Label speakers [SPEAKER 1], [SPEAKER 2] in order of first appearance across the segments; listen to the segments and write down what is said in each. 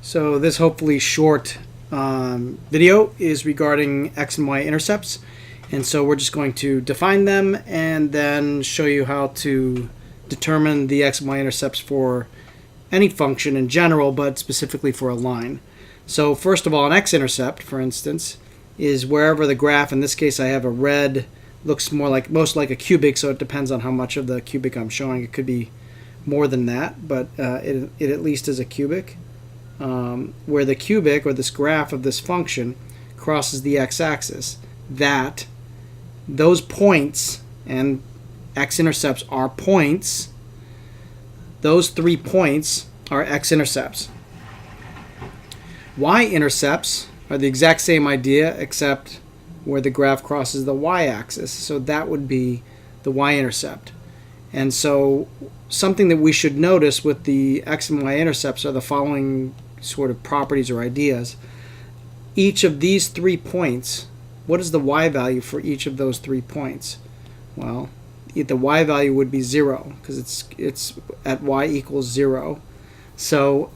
[SPEAKER 1] So this hopefully short video is regarding x and y intercepts, and so we're just going to define them and then show you how to determine the x and y intercepts for any function in general, but specifically for a line. So first of all, an x-intercept, for instance, is wherever the graph, in this case I have a red, looks most like a cubic, so it depends on how much of the cubic I'm showing. It could be more than that, but it at least is a cubic. Where the cubic, or this graph of this function, crosses the x-axis, that those points, and x-intercepts are points, those 3 points are x-intercepts. Y-intercepts are the exact same idea, except where the graph crosses the y-axis, so that would be the y-intercept. And so something that we should notice with the x and y-intercepts are the following sort of properties or ideas. Each of these 3 points, what is the y value for each of those 3 points? Well, the y value would be 0 because it's at y equals 0. So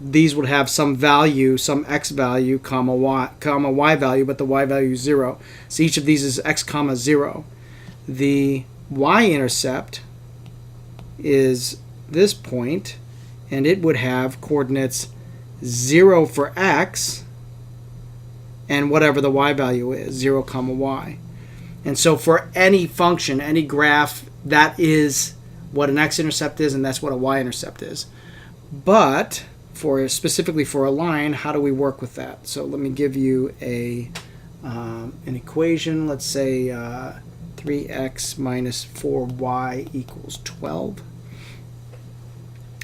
[SPEAKER 1] these would have some value, some x value, comma y value, but the y value is 0. So each of these is x comma 0. The y-intercept is this point, and it would have coordinates 0 for x and whatever the y value is, 0 comma y. And so for any function, any graph, that is what an x-intercept is, and that's what a y-intercept is. But specifically for a line, how do we work with that? So let me give you an equation. Let's say 3x minus 4y equals 12.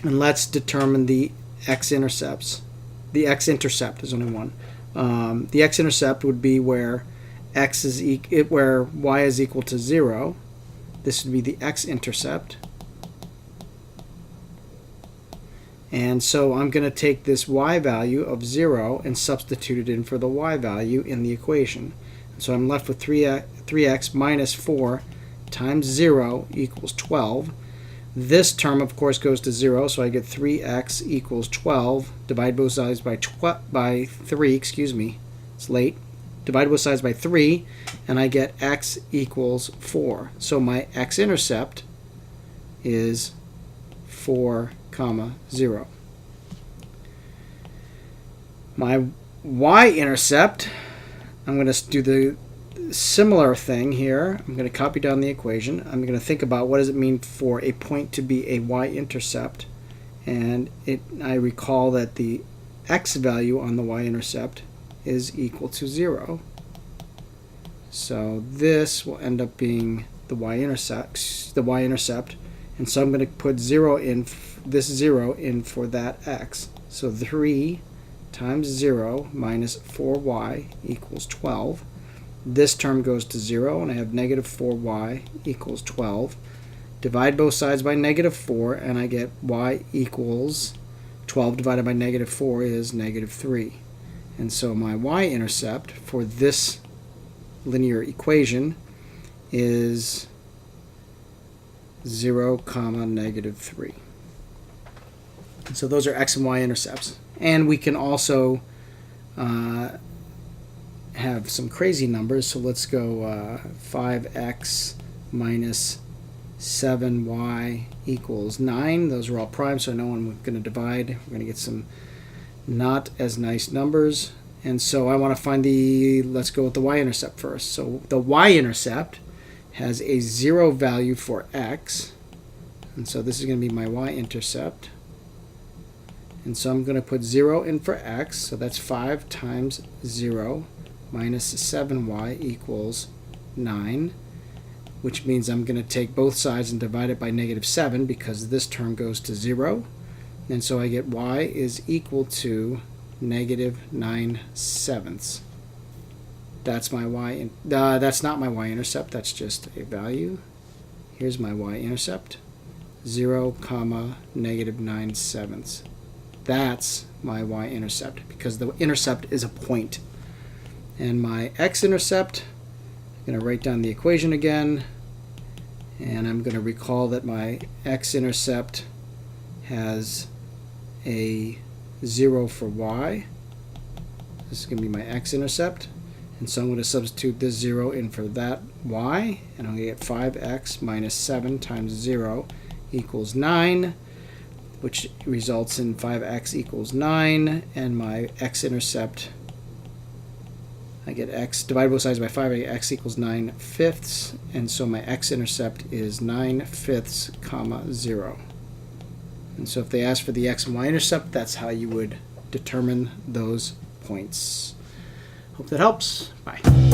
[SPEAKER 1] And let's determine the x-intercepts. The x-intercept is only one. The x-intercept would be where where y is equal to 0. This would be the x-intercept. And so I'm going to take this y value of 0 and substitute it in for the y value in the equation. So I'm left with 3x minus 4 times 0 equals 12. This term, of course, goes to 0, so I get 3x equals 12. Divide both sides by 3, it's late. Divide both sides by 3, and I get x equals 4. So my x-intercept is 4, 0. My y-intercept, I'm going to do the similar thing here. I'm going to copy down the equation. I'm going to think about what does it mean for a point to be a y-intercept. And I recall that the x value on the y-intercept is equal to 0. So this will end up being the y-intercept. And so I'm going to put 0 in, this 0 in for that x. So 3 times 0 minus 4y equals 12. This term goes to 0, and I have negative 4y equals 12. Divide both sides by negative 4, and I get y equals 12 divided by negative 4 is negative 3. And so my y-intercept for this linear equation is 0, negative 3. And so those are x and y intercepts. And we can also have some crazy numbers. So let's go 5x minus 7y equals 9. Those are all prime, so I know I'm going to divide. We're going to get some not as nice numbers. And so I want to find let's go with the y-intercept first. So the y-intercept has a 0 value for x. And so this is going to be my y-intercept. And so I'm going to put 0 in for x. So that's 5 times 0 minus 7y equals 9. Which means I'm going to take both sides and divide it by negative 7 because this term goes to 0. And so I get y is equal to negative 9/7. That's my y. That's not my y-intercept. That's just a value. Here's my y-intercept. 0, negative 9/7. That's my y-intercept because the intercept is a point. And my x-intercept, I'm going to write down the equation again. And I'm going to recall that my x-intercept has a 0 for y. This is going to be my x-intercept. And so I'm going to substitute this 0 in for that y, and I'm going to get 5x minus 7 times 0 equals 9, which results in 5x equals 9, and my x-intercept, I get x, divide both sides by 5, I get x equals 9/5, and so my x-intercept is 9/5, comma 0. And so if they ask for the x and y-intercept, that's how you would determine those points. Hope that helps. Bye.